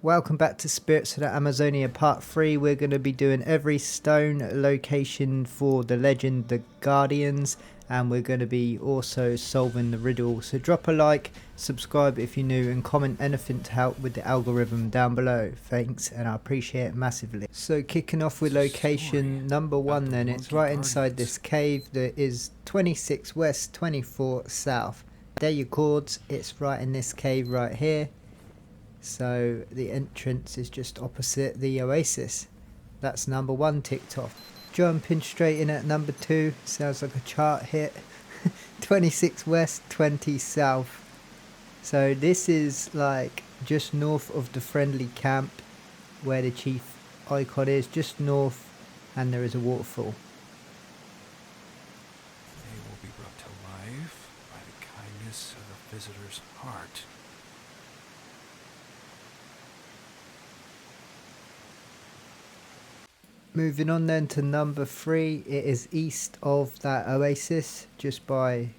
Welcome back to Spirits of the Amazonia Part 3. We're going to be doing every stone location for the legend, the Guardians, and we're going to be also solving the riddle. So drop a like, subscribe if you're new, and comment anything to help with the algorithm down below. Thanks, and I appreciate it massively. So kicking off with location number 1 then, it's right inside this cave that is 26 west, 24 south. There your chords, it's right in this cave right here. So the entrance is just opposite the oasis. That's number 1 ticked off. Jumping straight in at number 2. Sounds like a chart hit. 26 west, 20 south. So this is like just north of the friendly camp where the chief icon is. Just north, and there is a waterfall. They will be brought to life by the kindness of the visitor's heart. Moving on then to number 3, it is east of that oasis, just by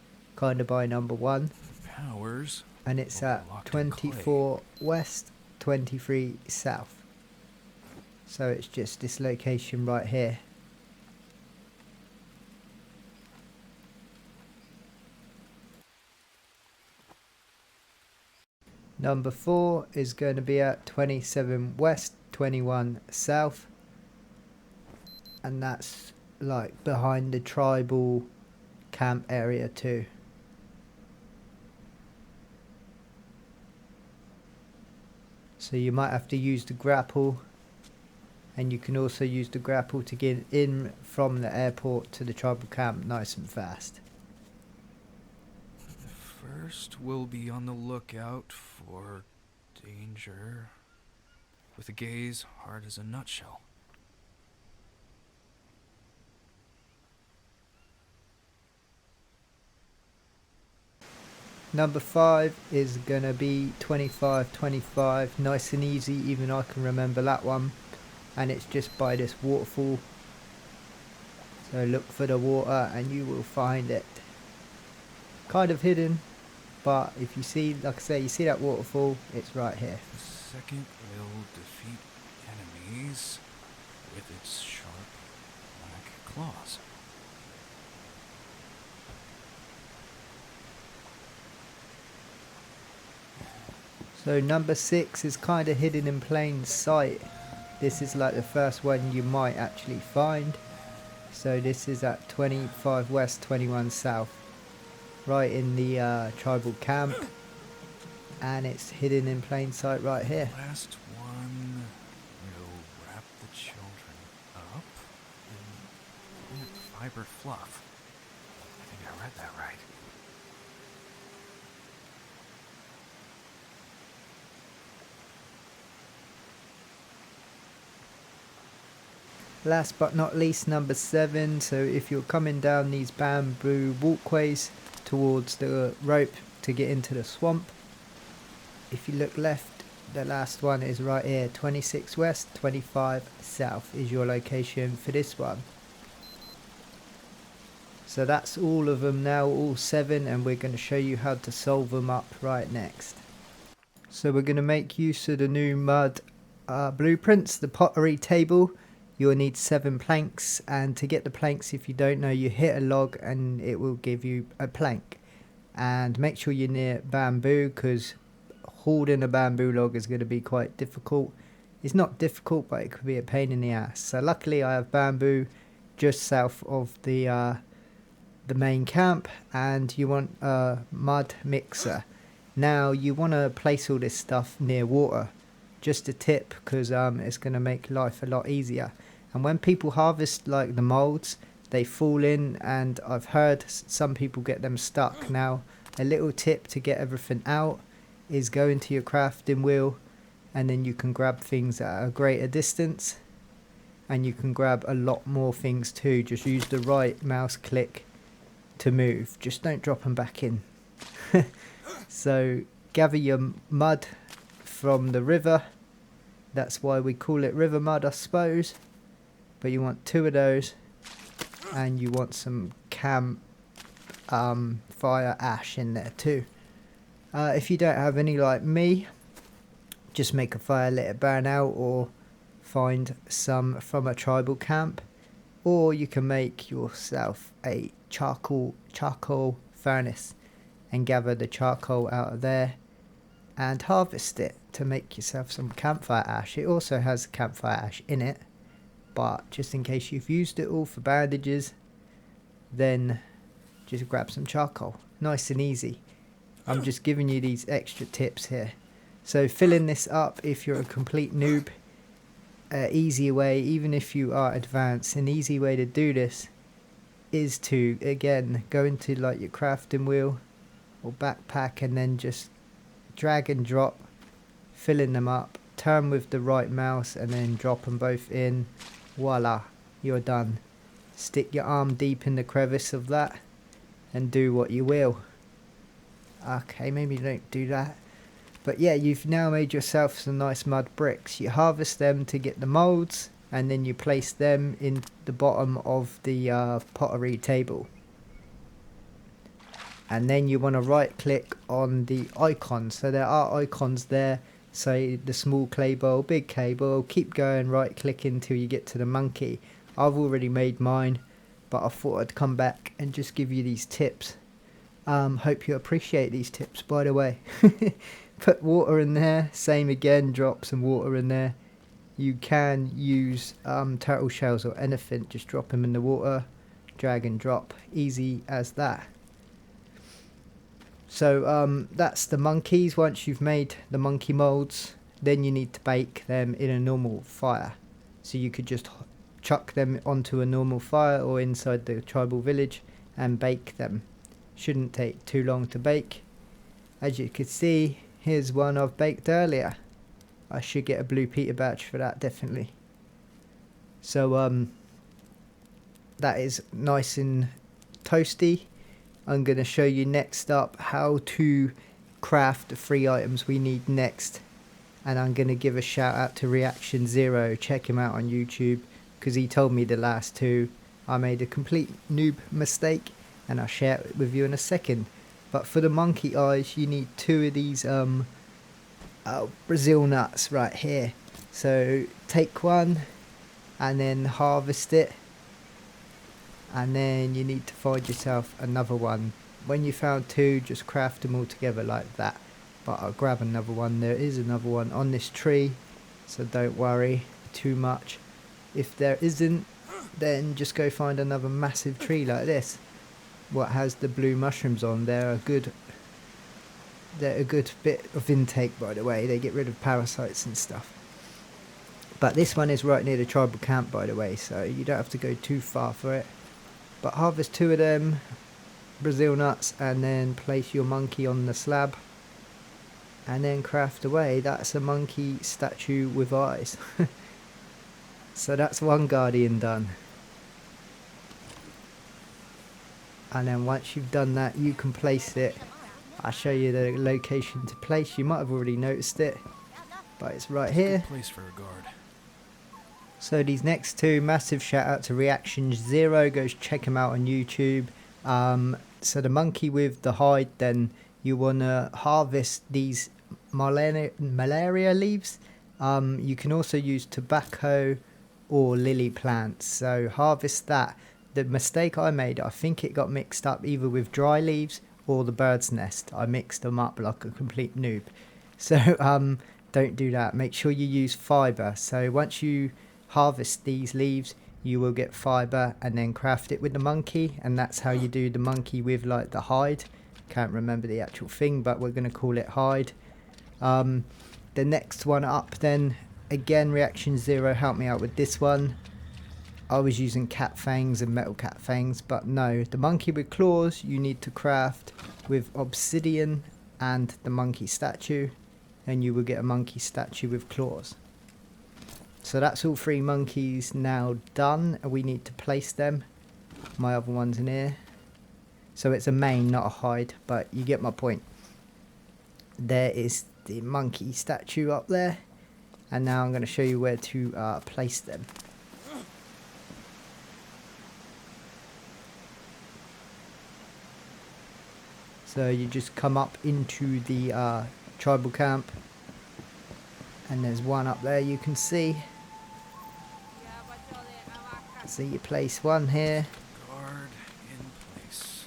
number 1, Powers, and it's at 24 west, 23 south. So it's just this location right here. Number 4 is going to be at 27 west, 21 south. And that's like behind the tribal camp area too. So you might have to use the grapple, and you can also use the grapple to get in from the airport to the tribal camp nice and fast. First, we'll be on the lookout for danger, with a gaze hard as a nutshell. Number 5 is going to be 25-25, nice and easy, even I can remember that one. And it's just by this waterfall. So look for the water and you will find it. Kind of hidden, but if you see, like I say, you see that waterfall, it's right here. The second will defeat enemies with its sharp black claws. So number 6 is kind of hidden in plain sight. This is like the first one you might actually find. So this is at 25 west, 21 south. Right in the tribal camp. And it's hidden in plain sight right here. Last one will wrap the children up in fiber fluff. I think I read that right. Last but not least, number 7. So if you're coming down these bamboo walkways towards the rope to get into the swamp, if you look left, the last one is right here. 26 west, 25 south is your location for this one. So that's all of them now, all 7, and we're going to show you how to solve them up right next. So we're going to make use of the new mud blueprints, the pottery table. You'll need 7 planks, and to get the planks, if you don't know, you hit a log and it will give you a plank. And make sure you're near bamboo, because holding a bamboo log is going to be quite difficult. It's not difficult, but it could be a pain in the ass. So luckily I have bamboo just south of the main camp, and you want a mud mixer. Now you want to place all this stuff near water. Just a tip, because it's going to make life a lot easier. And when people harvest like the molds, they fall in, and I've heard some people get them stuck. Now a little tip to get everything out is go into your crafting wheel, and then you can grab things at a greater distance, and you can grab a lot more things too. Just use the right mouse click to move, just don't drop them back in. So gather your mud from the river. That's why we call it river mud, I suppose. But you want 2 of those, and you want some camp fire ash in there too. If you don't have any like me, just make a fire, let it burn out, or find some from a tribal camp, or you can make yourself a charcoal furnace and gather the charcoal out of there and harvest it to make yourself some campfire ash. It also has campfire ash in it, but just in case you've used it all for bandages, then just grab some charcoal. Nice and easy. I'm just giving you these extra tips here. So filling this up, if you're a complete noob, easy way, even if you are advanced, an easy way to do this is to, again, go into like your crafting wheel or backpack and then just drag and drop, filling them up, turn with the right mouse and then drop them both in. Voila, you're done. Stick your arm deep in the crevice of that and do what you will. Okay, maybe don't do that. But yeah, you've now made yourself some nice mud bricks. You harvest them to get the molds and then you place them in the bottom of the pottery table. And then you want to right click on the icons. So there are icons there. Say the small clay bowl, big clay bowl. Keep going, right click until you get to the monkey. I've already made mine, but I thought I'd come back and just give you these tips. Hope you appreciate these tips, by the way. Put water in there, same again, drop some water in there. You can use turtle shells or anything, just drop them in the water, drag and drop, easy as that. So that's the monkeys. Once you've made the monkey molds, then you need to bake them in a normal fire. So you could just chuck them onto a normal fire or inside the tribal village and bake them. Shouldn't take too long to bake. As you can see, here's one I've baked earlier. I should get a blue Peter badge for that, definitely. So that is nice and toasty. I'm going to show you next up how to craft the 3 items we need next. And I'm going to give a shout out to Reaction Zero. Check him out on YouTube because he told me the last 2. I made a complete noob mistake and I'll share it with you in a second. But for the monkey eyes, you need 2 of these Brazil nuts right here. So take one and then harvest it. And then you need to find yourself another one. When you found 2, just craft them all together like that. But I'll grab another one. There is another one on this tree, so don't worry too much. If there isn't, then just go find another massive tree like this. What has the blue mushrooms on? They're a good bit of intake, by the way. They get rid of parasites and stuff. But this one is right near the tribal camp, by the way, so you don't have to go too far for it. But harvest 2 of them Brazil nuts and then place your monkey on the slab and then craft away. That's a monkey statue with eyes. So that's one guardian done. And then once you've done that, you can place it. I'll show you the location to place. You might have already noticed it, but it's right here. Good place for a guard. So these next 2, massive shout out to Reaction Zero, go check him out on YouTube. So the monkey with the hide, then you want to harvest these malaria leaves. You can also use tobacco or lily plants, so harvest that. The mistake I made, I think it got mixed up either with dry leaves or the bird's nest. I mixed them up like a complete noob. So don't do that. Make sure you use fibre. So once you harvest these leaves, you will get fibre and then craft it with the monkey, and that's how you do the monkey with like the hide. Can't remember the actual thing, but we're going to call it hide. The next one up then, again Reaction Zero helped me out with this one. I was using cat fangs and metal cat fangs, but no, the monkey with claws you need to craft with obsidian and the monkey statue, and you will get a monkey statue with claws. So that's all 3 monkeys now done. We need to place them. My other one's in here. So it's a mane, not a hide, but you get my point. There is the monkey statue up there. And now I'm going to show you where to place them. So you just come up into the tribal camp. And there's one up there you can see. So you place one here, Guard in place.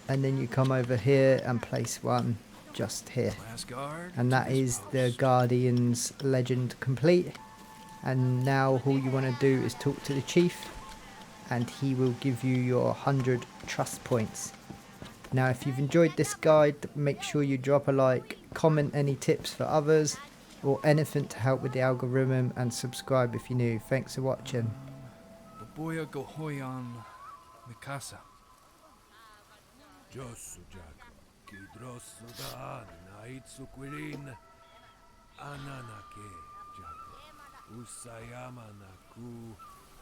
and then you come over here and place one just here. Last guard. And to that this is the post. Guardian's legend complete. And now all you want to do is talk to the chief, and he will give you your 100 trust points. Now if you've enjoyed this guide, make sure you drop a like, comment any tips for others, or anything to help with the algorithm, and subscribe if you're new. Thanks for watching. Baboya Gohoyan Mikasa. Josujak, Kidrosudan, Naitsuquirin, Ananake, Jak, Usayama Naku,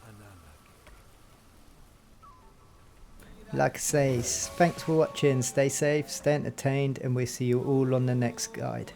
Ananake. Like I say, thanks for watching, stay safe, stay entertained, and we'll see you all on the next guide.